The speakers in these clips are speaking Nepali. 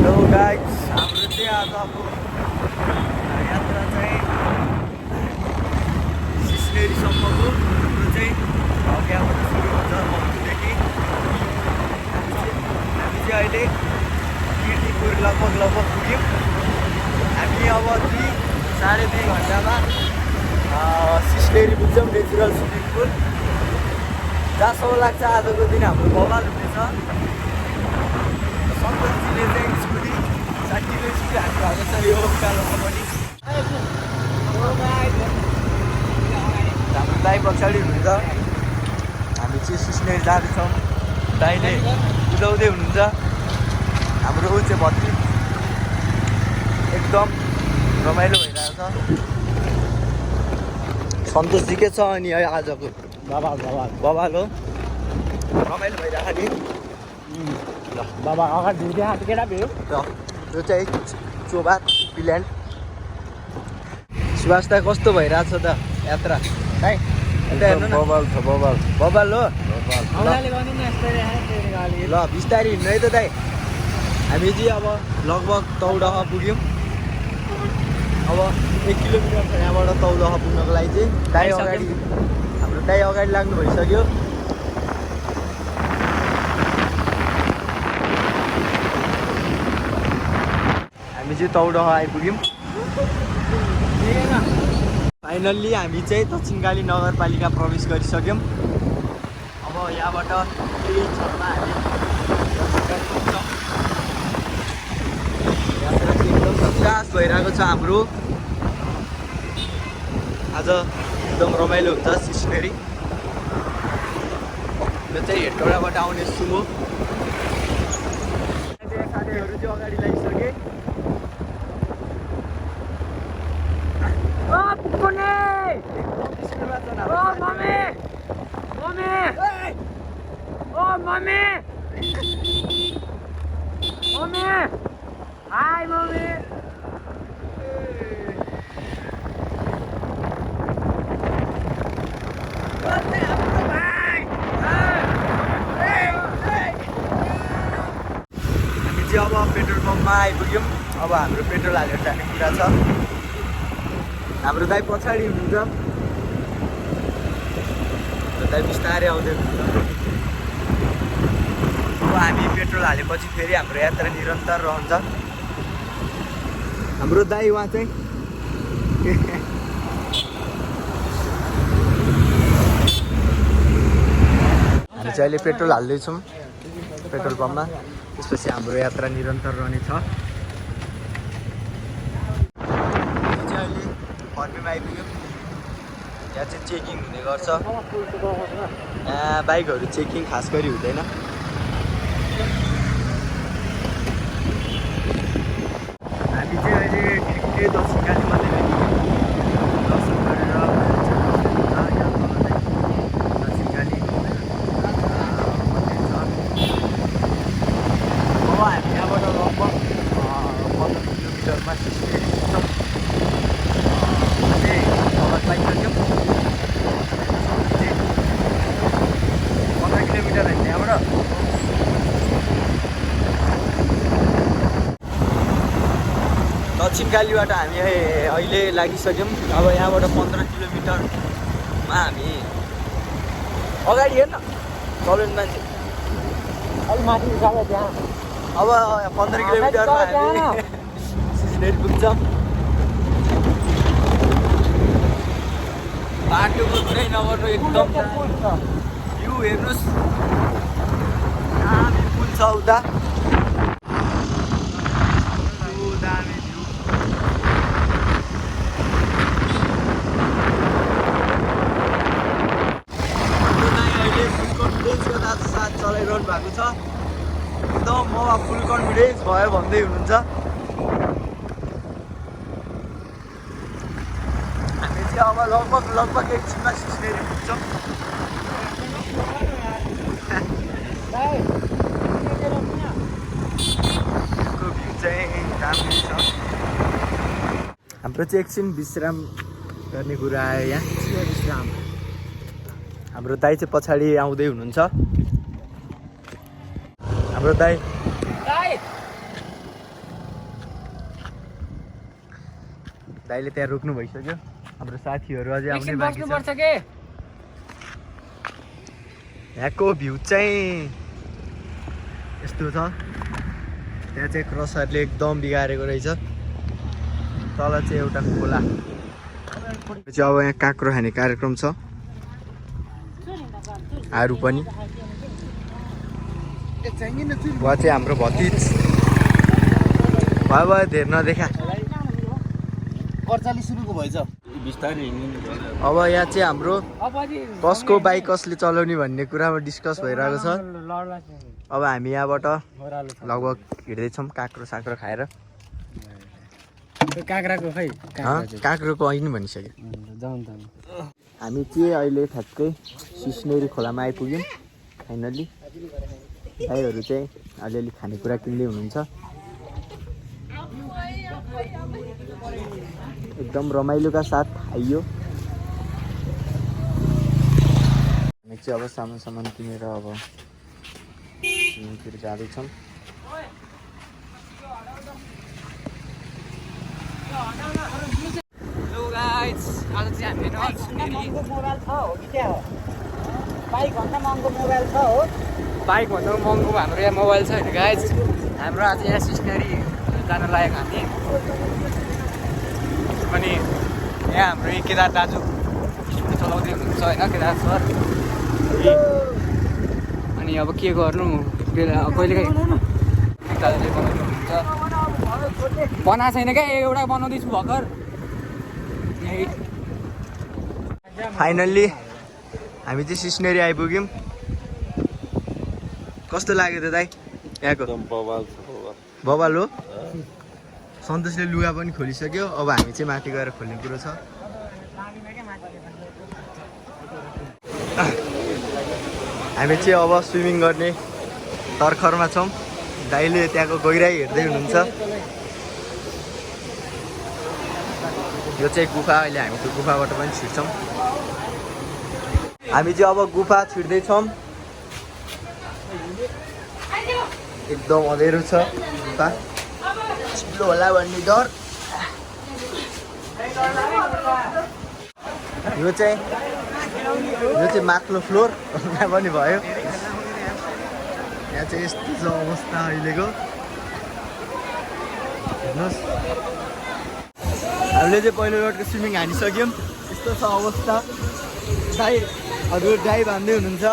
हेलो गाइस, हाम्रो चाहिँ आजको यात्रा चाहिँ सिस्नेरीसम्मको हाम्रो चाहिँ यहाँबाट सुरु हुन्छ मङ्गुदेखि। हामी चाहिँ अहिले कीर्तिपुर लगभग पुग्यौँ। हामी अब 2-2.5 घन्टामा सिस्नेरी पुग्छौँ, नेचुरल स्विमिङ पुल। जहाँसम्म लाग्छ आजको दिन हाम्रो बवाल हुनेछ। सन्तोषजीले चाहिँ स्कुटी 60को स्कुटी हान्नु भएको छ यो कालोमा पनि। हाम्रो दाइ पछाडि हुनुहुन्छ। हामी चाहिँ सिस्नेरी जाँदैछौँ। दाइले कुदाउँदै हुनुहुन्छ। हाम्रो ऊ चाहिँ भत्ती एकदम रमाइलो भइरहेको छ। सन्तोषजी के छ अनि आजको बवाल हो, रमाइलो भइरहेको नि। ल बाबा अगाडि झुल्दै हात केटा भयो। र यो चाहिँ चोबार पिल्यान्ड। सुभाष दाइ कस्तो भइरहेछ त यात्रा? दाइ यता हेर्नु न। बबाल छ बबाल बबाल हो। औलाले भने नि यस्तो रेहा गाली। ल बिस्तारै हिँड्नु है त दाइ। हामी चाहिँ अब लगभग तौडह पुग्यौँ। अब 1 किलोमिटर छ यहाँबाट तौडह पुग्नको लागि चाहिँ। दाइ अगाडि, हाम्रो दाइ अगाडि लाग्नु भइसक्यो। हामी चाहिँ तौडह आइपुग्यौँ। फाइनल्ली हामी चाहिँ दक्षिणकाली नगरपालिका प्रवेश गरिसक्यौँ। अब यहाँबाट केही क्षणमा हामी यात्रा चाहिँ एकदम झकास भइरहेको छ हाम्रो। आज एकदम रमाइलो हुन्छ सिस्नेरी। यो चाहिँ हेटौडाबाट आउने सुमो। साथीहरू चाहिँ अगाडि लागिसके। Hi, mommy. हामी चाहिँ अब पेट्रोल पम्पमा आइपुग्यौँ। अब हाम्रो पेट्रोल हालेर जाने कुरा छ। हाम्रो दाइ पछाडि हुनुहुन्छ। दाइ बिस्तारै आउँदै हुनुहुन्छ। अब हामी पेट्रोल हालेपछि फेरि हाम्रो यात्रा निरन्तर रहन्छ। हाम्रो दाइ उहाँ चाहिँ हामी चाहिँ अहिले पेट्रोल हाल्दैछौँ पेट्रोल पम्पमा। त्यसपछि हाम्रो यात्रा निरन्तर रहनेछ। हामी चाहिँ अहिले फर्मीमा आइपुग्यौँ। यहाँ चाहिँ चेकिङ हुने गर्छ। यहाँ बाइकहरू चेकिङ खास गरी हुँदैन। हामी चाहिँ अहिले ठिकै दक्षिणकाली मन्दिर दर्शन गरेर दक्षिणकाली मन्दिर छ। अब हामी यहाँबाट लगभग 15 किलोमिटरमा सिस्नेरी पुग्छौँ। अझै खबर पाइसक्यौँ। 15 किलोमिटर होइन यहाँबाट। दक्षिणकालीबाट हामी अहिले लागिसक्यौँ। अब यहाँबाट 15 किलोमिटरमा हामी अगाडि हेर्न चल्ने मान्छे। अलि माथि उकालो त्यहाँ। अब 15 किलोमिटरमा हामी सिस्नेरी पुग्छौँ। बाटोको कुरै नगर्नु, एकदम भ्यू हेर्नुहोस्। दामी पुल छ उता। दामी भ्यू। अहिले फुल कन्फिडेन्सको साथ चलाइरहनु भएको छ। एकदम ममा फुल कन्फिडेन्स भयो भन्दै हुनुहुन्छ। हामी चाहिँ अब लगभग एकछिनमा सिस्नेरी पुग्छौँ। भ्यू चाहिँ दामी छ। हाम्रो चाहिँ एकछिन विश्राम गर्ने कुरा आयो यहाँ। विश्राम। हाम्रो दाइ चाहिँ पछाडि आउँदै हुनुहुन्छ। हाम्रो दाइ दाइले त्यहाँ रोक्नु भइसक्यो हाम्रो साथीहरू अझै आउने बाँकी छ के यहाँको भ्यू चाहिँ यस्तो छ त्यहाँ चाहिँ क्रसरले एकदम बिगारेको रहेछ तल चाहिँ एउटा खोला चाहिँ अब यहाँ काँक्रो खाने कार्यक्रम छ आरू पनि उहाँ चाहिँ हाम्रो भतिज भयो भयो धेर नदेखा 48 रुपियाँको भएछ बिस्तारै अब यहाँ चाहिँ हाम्रो कसको बाइक कसले चलाउने भन्ने कुरामा डिस्कस भइरहेको छ अब हामी यहाँबाट लगभग हिँड्दैछौँ काँक्रो साक्रो खाएर काँक्राको खै काँक्रोको होइन भनिसक्यो हामी चाहिँ अहिले ठ्याक्कै सिस्नेरी खोलामा आइपुग्यौँ फाइनल्ली भाइहरू चाहिँ अलिअलि खानेकुरा किन्दै हुनुहुन्छ एकदम रमाइलोका साथ आइयो हामी चाहिँ अब सामान किनेर अब स्विमिङतिर जाँदैछौँ आज चाहिँ हामी मोबाइल छ हो कि क्या हो बाइकभन्दा महँगो मोबाइल छ हो बाइकभन्दा महँगो हाम्रो यहाँ मोबाइल छ होइन गाइज हाम्रो आज यहाँ सिस्नेरी जान लागेको हामी अनि यहाँ हाम्रो केदार दाजु स्कुटी चलाउँदै हुनुहुन्छ होइन केदार सर अनि अब के गर्नु कहिलेकाहीँ दाजुले बनाउनुहुन्छ बनाएको छैन क्या एउटा बनाउँदैछु भर्खर फाइनल्ली हामी चाहिँ सिस्नेरी आइपुग्यौँ कस्तो लाग्यो त दाइ यहाँको बवाल हो सन्तोषले लुगा पनि खोलिसक्यो अब हामी चाहिँ माथि गएर खोल्ने कुरो छ हामी चाहिँ अब स्विमिङ गर्ने तर्खरमा छौँ दाइले त्यहाँको गहिराई हेर्दै हुनुहुन्छ यो चाहिँ गुफा अहिले हामी त्यो गुफाबाट पनि छिर्छौँ हामी चाहिँ अब गुफा छिर्दैछौँ एकदम अँधेरो छ गुफा चिप्लो होला भन्ने डर यो चाहिँ माथिल्लो फ्लोर यहाँ पनि भयो यहाँ चाहिँ यस्तो छ अवस्था अहिलेको हेर्नुहोस् हामीले चाहिँ पहिलो रोडको स्विमिङ हानिसक्यौँ यस्तो छ अवस्था दाइ हजुर दाइ भन्दै हुनुहुन्छ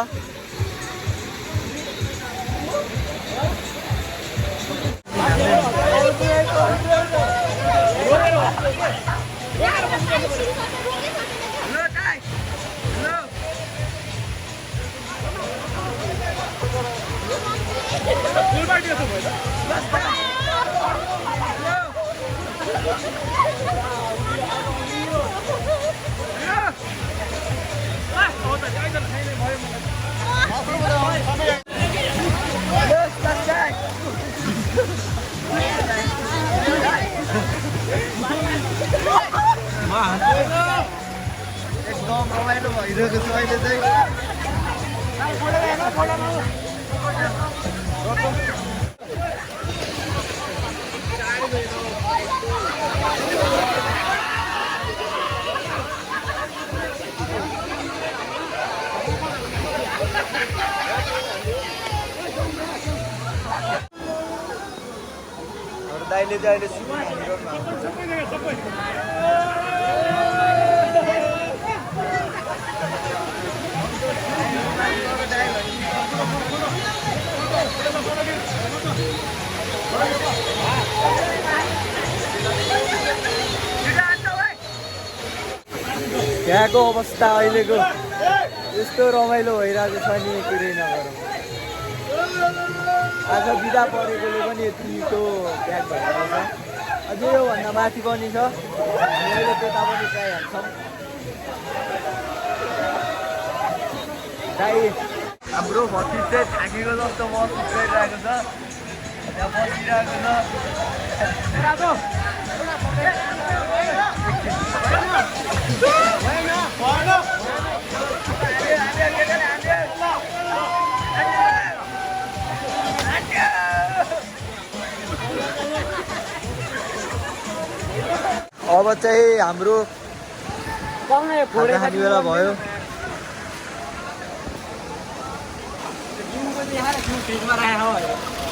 एकदम रमाइलो भइरहेको छ अहिले चाहिँ दाइले चाहिँ अहिले स्विमिङ यहाँको अवस्था अहिलेको यस्तो रमाइलो भइरहेको छ नि कुरै नगरौँ आज बिदा परेकोले पनि यतिको प्याक भइरहेको छ अझै योभन्दा माथि पनि छ हामीले त्यता पनि ट्राई हाल्छौँ दाइ हाम्रो भतिज चाहिँ थाकेको जस्तो महसुस गरिरहेको छ त्यहाँ बसिरहेको अब चाहिँ हाम्रो पाउने खाना खाने बेला भयो।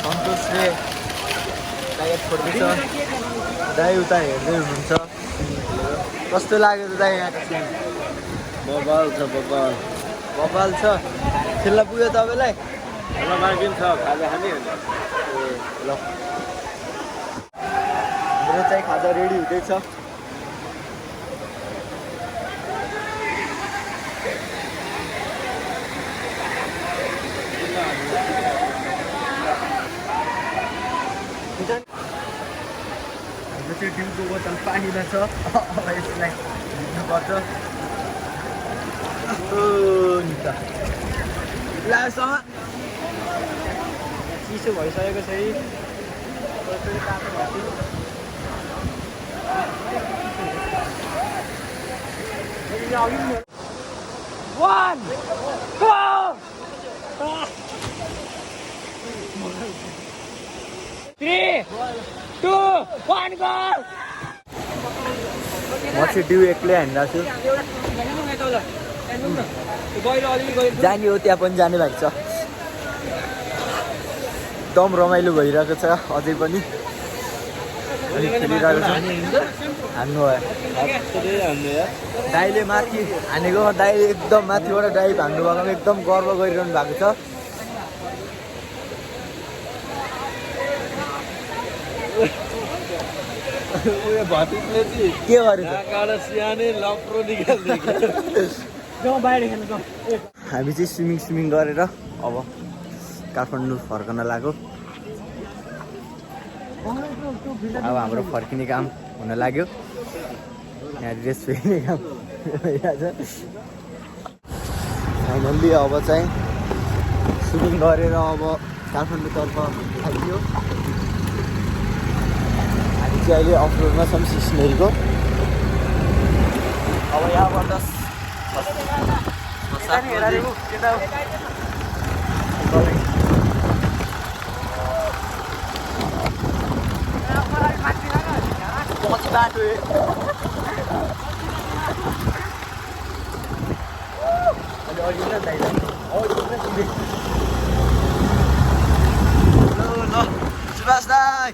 सन्तोषले प्याकेट छोड्दैछ। दाइ उता हेर्दै हुनुहुन्छ। कस्तो लाग्यो त दाइ यहाँको सिन? बबाल छ बबाल बबाल छ। खेल्न पुग्यो तपाईँलाई? ल मागिन्छ खाजा खाने ल मेरो चाहिँ खाजा रेडी हुँदैछ। हाम्रो चाहिँ डिउको बोतल पानीमा छ। अब यसलाई भिज्नुपर्छ। नि त लासँग चिसो भइसकेको छ है। One, go! 3, 2, 1, go! म चाहिँ डिउ एक्लै हानिरहेको छु। जाने हो त्यहाँ पनि जाने भएको छ। एकदम रमाइलो भइरहेको छ अझै पनि। अनि खेलिरहेको छ। हान्नु भयो दाइले माथि हानेको। दाइले एकदम माथिबाट ड्राइभ हान्नु भएको एकदम गर्व गरिरहनु भएको छ। उयो भतिजले चाहिँ के गर्यो त? नाकाबाट सानो लप्रो निकाल्दै हामी चाहिँ स्विमिङ गरेर अब काठमाडौँ फर्कन लाग्यो। अब हाम्रो फर्किने काम हुन लाग्यो। यहाँ ड्रेस फेर्ने काम भइरहेछ। फाइनल्ली अब चाहिँ स्विमिङ गरेर अब काठमाडौँतर्फ आइयो। हामी चाहिँ अहिले अफरोडमा छौँ सिस्नेरीको। अब यहाँबाट पछि बाटो ल सुभाष दाइ